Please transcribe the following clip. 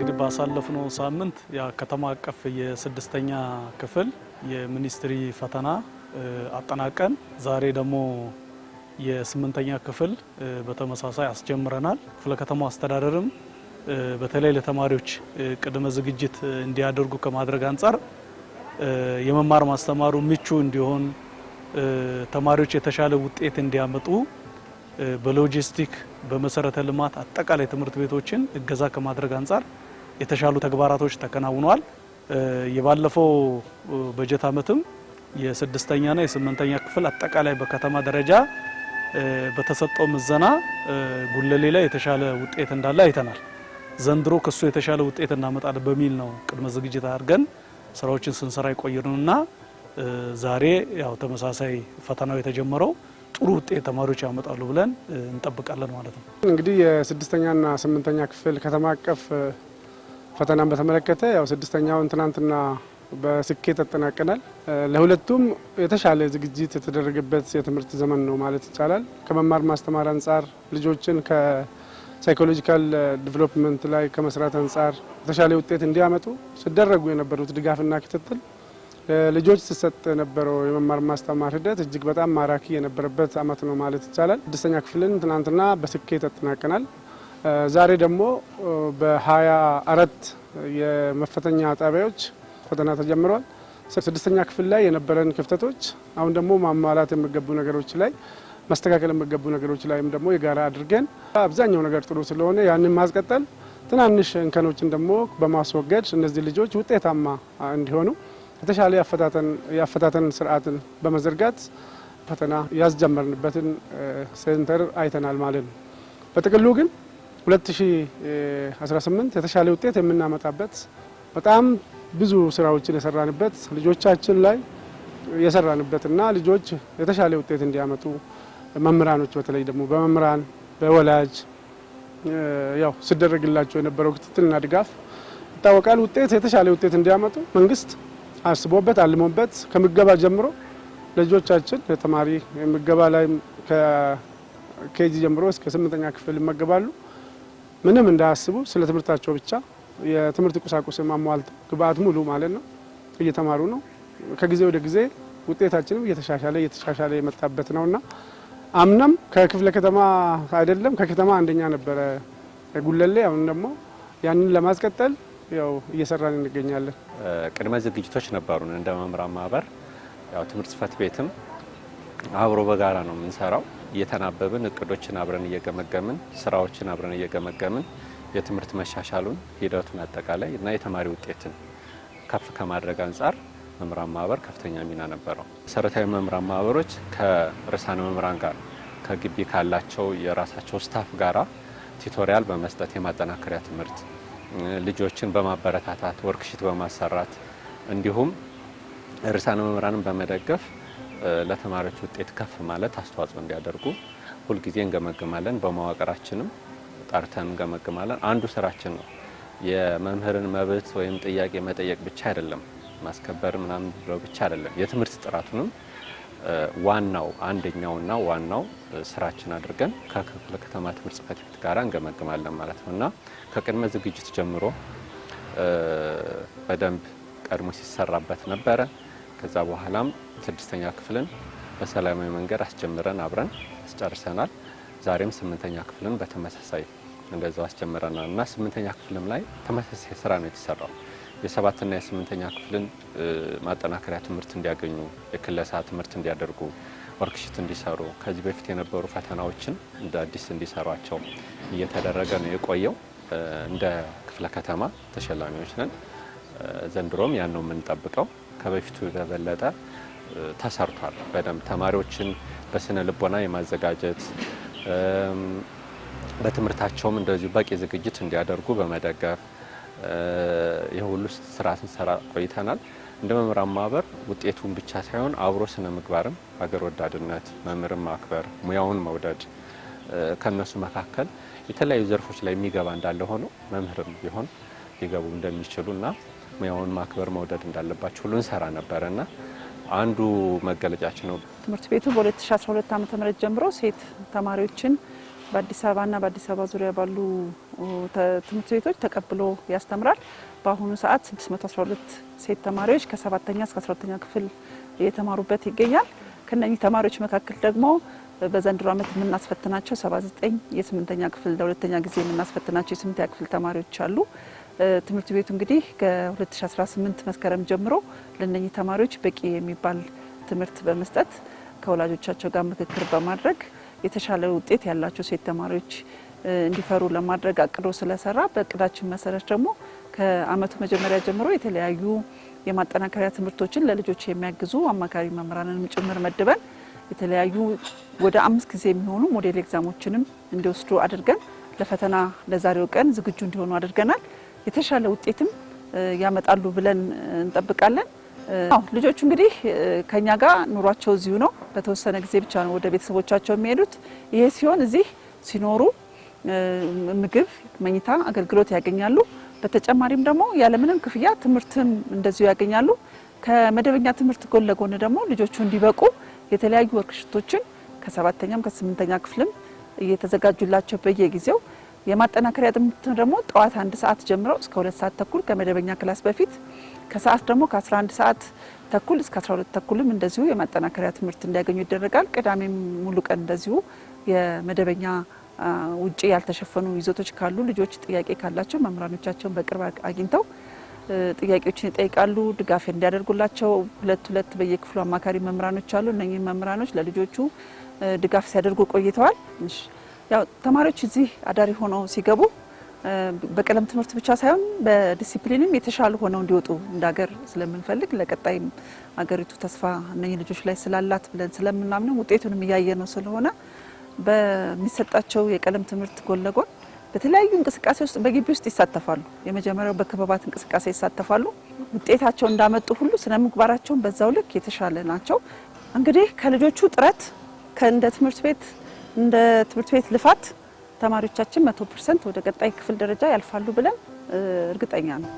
እንግዲህ ባሳለፍነው ሳምንት ያ ከተማ አቀፍ የስድስተኛ ክፍል የሚኒስትሪ ፈተና አጠናቀን ዛሬ ደግሞ የስምንተኛ ክፍል በተመሳሳይ አስጀምረናል። ክፍለ ከተማው አስተዳደርም በተለይ ለተማሪዎች ቅድመ ዝግጅት እንዲያደርጉ ከማድረግ አንፃር የመማር ማስተማሩ ምቹ እንዲሆን ተማሪዎች የተሻለ ውጤት እንዲያመጡ በሎጂስቲክ በመሰረተ ልማት አጠቃላይ ትምህርት ቤቶችን እገዛ ከማድረግ አንፃር የተሻሉ ተግባራቶች ተከናውነዋል። የባለፈው በጀት ዓመትም የስድስተኛና የስምንተኛ ክፍል አጠቃላይ በከተማ ደረጃ በተሰጠው ምዘና ጉለሌ ላይ የተሻለ ውጤት እንዳለ አይተናል። ዘንድሮ ከሱ የተሻለ ውጤት እናመጣለን በሚል ነው ቅድመ ዝግጅት አድርገን ስራዎችን ስንሰራ የቆየነውና ዛሬ ያው ተመሳሳይ ፈተናው የተጀመረው ጥሩ ውጤት ተማሪዎች ያመጣሉ ብለን እንጠብቃለን ማለት ነው። እንግዲህ የስድስተኛና ስምንተኛ ክፍል ከተማ አቀፍ ፈተናን በተመለከተ ያው ስድስተኛውን ትናንትና በስኬት ተጠናቀናል። ለሁለቱም የተሻለ ዝግጅት የተደረገበት የትምህርት ዘመን ነው ማለት ይቻላል። ከመማር ማስተማር አንፃር ልጆችን ከሳይኮሎጂካል ዲቨሎፕመንት ላይ ከመስራት አንፃር የተሻለ ውጤት እንዲያመጡ ሲደረጉ የነበሩት ድጋፍና ክትትል ልጆች ሲሰጥ የነበረው የመማር ማስተማር ሂደት እጅግ በጣም ማራኪ የነበረበት አመት ነው ማለት ይቻላል። ስድስተኛ ክፍልን ትናንትና በስኬት ተጠናቀናል። ዛሬ ደግሞ በ24 የመፈተኛ ጣቢያዎች ፈተና ተጀምሯል። ስድስተኛ ክፍል ላይ የነበረን ክፍተቶች አሁን ደግሞ ማሟላት የሚገቡ ነገሮች ላይ ማስተካከል የሚገቡ ነገሮች ላይም ደግሞ የጋራ አድርገን አብዛኛው ነገር ጥሩ ስለሆነ ያንን ማስቀጠል ትናንሽ እንከኖችን ደግሞ በማስወገድ እነዚህ ልጆች ውጤታማ እንዲሆኑ የተሻለ ያፈታተን ስርዓትን በመዘርጋት ፈተና ያስጀመርንበትን ሴንተር አይተናል ማለት ነው። በጥቅሉ ግን 2018 የተሻለ ውጤት የምናመጣበት በጣም ብዙ ስራዎችን የሰራንበት ልጆቻችን ላይ የሰራንበትና ልጆች የተሻለ ውጤት እንዲያመጡ መምህራኖች በተለይ ደግሞ በመምህራን በወላጅ ያው ሲደረግላቸው የነበረው ክትትልና ድጋፍ ይታወቃል። ውጤት የተሻለ ውጤት እንዲያመጡ መንግስት አስቦበት አልሞበት ከምገባ ጀምሮ ልጆቻችን የተማሪ ምገባ ላይ ከኬጂ ጀምሮ እስከ 8ኛ ክፍል ይመገባሉ። ምንም እንዳያስቡ ስለ ትምህርታቸው ብቻ የትምህርት ቁሳቁስ ማሟላት ግብአት ሙሉ ማለት ነው እየተማሩ ነው። ከጊዜ ወደ ጊዜ ውጤታችንም እየተሻሻለ የመጣበት ነውና አምናም ከክፍለ ከተማ አይደለም ከከተማ አንደኛ ነበረ ጉለሌ። አሁን ደግሞ ያንን ለማስቀጠል ያው እየሰራን እንገኛለን። ቅድመ ዝግጅቶች ነበሩን እንደ መምህራን ማህበር ያው ትምህርት ጽሕፈት ቤትም አብሮ በጋራ ነው የምንሰራው። እየተናበብን እቅዶችን አብረን እየገመገምን ስራዎችን አብረን እየገመገምን የትምህርት መሻሻሉን ሂደቱን አጠቃላይ እና የተማሪ ውጤትን ከፍ ከማድረግ አንፃር መምህራን ማህበር ከፍተኛ ሚና ነበረው። መሰረታዊ መምህራን ማህበሮች ከርዕሳነ መምህራን ጋር ከግቢ ካላቸው የራሳቸው ስታፍ ጋራ ቲቶሪያል በመስጠት የማጠናከሪያ ትምህርት ልጆችን በማበረታታት ወርክሺት በማሰራት እንዲሁም ርዕሳነ መምህራንን በመደገፍ ለተማሪዎች ውጤት ከፍ ማለት አስተዋጽኦ እንዲያደርጉ ሁልጊዜ እንገመግማለን። በመዋቅራችንም ጣርተን እንገመግማለን። አንዱ ስራችን ነው። የመምህርን መብት ወይም ጥያቄ መጠየቅ ብቻ አይደለም፣ ማስከበር ምናምን ብለው ብቻ አይደለም። የትምህርት ጥራቱንም ዋናው አንደኛውና ዋናው ስራችን አድርገን ከክፍለ ከተማ ትምህርት ጽሕፈት ቤት ጋር እንገመግማለን ማለት ነውና ከቅድመ ዝግጅት ጀምሮ በደንብ ቀድሞ ሲሰራበት ነበረ። ከዛ በኋላም ስድስተኛ ክፍልን በሰላማዊ መንገድ አስጀምረን አብረን አስጨርሰናል። ዛሬም ስምንተኛ ክፍልን በተመሳሳይ እንደዛው አስጀምረናል እና ስምንተኛ ክፍልም ላይ ተመሳሳይ ስራ ነው የተሰራው። የሰባትና የስምንተኛ ክፍልን ማጠናከሪያ ትምህርት እንዲያገኙ፣ የክለሳ ትምህርት እንዲያደርጉ፣ ወርክሺት እንዲሰሩ፣ ከዚህ በፊት የነበሩ ፈተናዎችን እንደ አዲስ እንዲሰሯቸው እየተደረገ ነው የቆየው። እንደ ክፍለ ከተማ ተሸላሚዎች ነን። ዘንድሮም ያን ነው የምንጠብቀው። ከበፊቱ በበለጠ ተሰርቷል። በደንብ ተማሪዎችን በስነ ልቦና የማዘጋጀት በትምህርታቸውም እንደዚሁ በቂ ዝግጅት እንዲያደርጉ በመደገፍ የሁሉ ስራ ስንሰራ ቆይተናል። እንደ መምህራን ማህበር ውጤቱን ብቻ ሳይሆን አብሮ ስነ ምግባርም ሀገር ወዳድነት፣ መምህርን ማክበር፣ ሙያውን መውደድ ከነሱ መካከል የተለያዩ ዘርፎች ላይ የሚገባ እንዳለ ሆኖ መምህርም ቢሆን ሊገቡ እንደሚችሉና ሙያውን ማክበር መውደድ እንዳለባቸው ሁሉ እንሰራ ነበርና አንዱ መገለጫችን ነው። ትምህርት ቤቱ በ2012 ዓ.ም ጀምሮ ሴት ተማሪዎችን በአዲስ አበባና በአዲስ አበባ ዙሪያ ባሉ ትምህርት ቤቶች ተቀብሎ ያስተምራል። በአሁኑ ሰዓት 612 ሴት ተማሪዎች ከ7ኛ እስከ 12ኛ ክፍል እየተማሩበት ይገኛል። ከነኚህ ተማሪዎች መካከል ደግሞ በዘንድሮ ዓመት የምናስፈትናቸው 79 የ8ኛ ክፍል ለሁለተኛ ጊዜ የምናስፈትናቸው የ8ኛ ክፍል ተማሪዎች አሉ። ትምህርት ቤቱ እንግዲህ ከ2018 መስከረም ጀምሮ ለነኚህ ተማሪዎች በቂ የሚባል ትምህርት በመስጠት ከወላጆቻቸው ጋር ምክክር በማድረግ የተሻለ ውጤት ያላቸው ሴት ተማሪዎች እንዲፈሩ ለማድረግ አቅዶ ስለሰራ በእቅዳችን መሰረት ደግሞ ከአመቱ መጀመሪያ ጀምሮ የተለያዩ የማጠናከሪያ ትምህርቶችን ለልጆች የሚያግዙ አማካሪ መምህራንንም ጭምር መድበን የተለያዩ ወደ 5 ጊዜ የሚሆኑ ሞዴል ኤግዛሞችንም እንዲወስዱ አድርገን ለፈተና ለዛሬው ቀን ዝግጁ እንዲሆኑ አድርገናል። የተሻለ ውጤትም ያመጣሉ ብለን እንጠብቃለን። ልጆቹ እንግዲህ ከኛ ጋር ኑሯቸው እዚሁ ነው። በተወሰነ ጊዜ ብቻ ነው ወደ ቤተሰቦቻቸው የሚሄዱት። ይሄ ሲሆን እዚህ ሲኖሩ ምግብ፣ መኝታ አገልግሎት ያገኛሉ። በተጨማሪም ደግሞ ያለምንም ክፍያ ትምህርትም እንደዚሁ ያገኛሉ። ከመደበኛ ትምህርት ጎን ለጎን ደግሞ ልጆቹ እንዲበቁ የተለያዩ ወርክሽቶችን ከ7ኛም ከ8ኛ ክፍልም እየተዘጋጁላቸው በየጊዜው የማጠናከሪያ ትምህርት ደግሞ ጠዋት 1 ሰዓት ጀምሮ እስከ 2 ሰዓት ተኩል ከመደበኛ ክላስ በፊት ከሰዓት ደግሞ ከ11 ሰዓት ተኩል እስከ 12 ተኩልም እንደዚሁ የማጠናከሪያ ትምህርት እንዲያገኙ ይደረጋል። ቅዳሜም ሙሉ ቀን እንደዚሁ የመደበኛ ውጪ ያልተሸፈኑ ይዘቶች ካሉ ልጆች ጥያቄ ካላቸው መምህራኖቻቸውን በቅርብ አግኝተው ጥያቄዎችን ይጠይቃሉ። ድጋፍ እንዲያደርጉላቸው 2 በየክፍሉ አማካሪ መምህራኖች አሉ። እነኚህ መምህራኖች ለልጆቹ ድጋፍ ሲያደርጉ ቆይተዋል። ያው ተማሪዎች እዚህ አዳሪ ሆነው ሲገቡ በቀለም ትምህርት ብቻ ሳይሆን በዲሲፕሊንም የተሻሉ ሆነው እንዲወጡ እንዳገር ስለምንፈልግ ለቀጣይ አገሪቱ ተስፋ እነኚህ ልጆች ላይ ስላላት ብለን ስለምናምን ውጤቱንም እያየ ነው ስለሆነ በሚሰጣቸው የቀለም ትምህርት ጎን ለጎን በተለያዩ እንቅስቃሴ ውስጥ በግቢ ውስጥ ይሳተፋሉ። የመጀመሪያው በክበባት እንቅስቃሴ ይሳተፋሉ። ውጤታቸው እንዳመጡ ሁሉ ስነ ምግባራቸውን በዛው ልክ የተሻለ ናቸው። እንግዲህ ከልጆቹ ጥረት እንደ ትምህርት ቤት ልፋት ተማሪዎቻችን 100% ወደ ቀጣይ ክፍል ደረጃ ያልፋሉ ብለን እርግጠኛ ነው።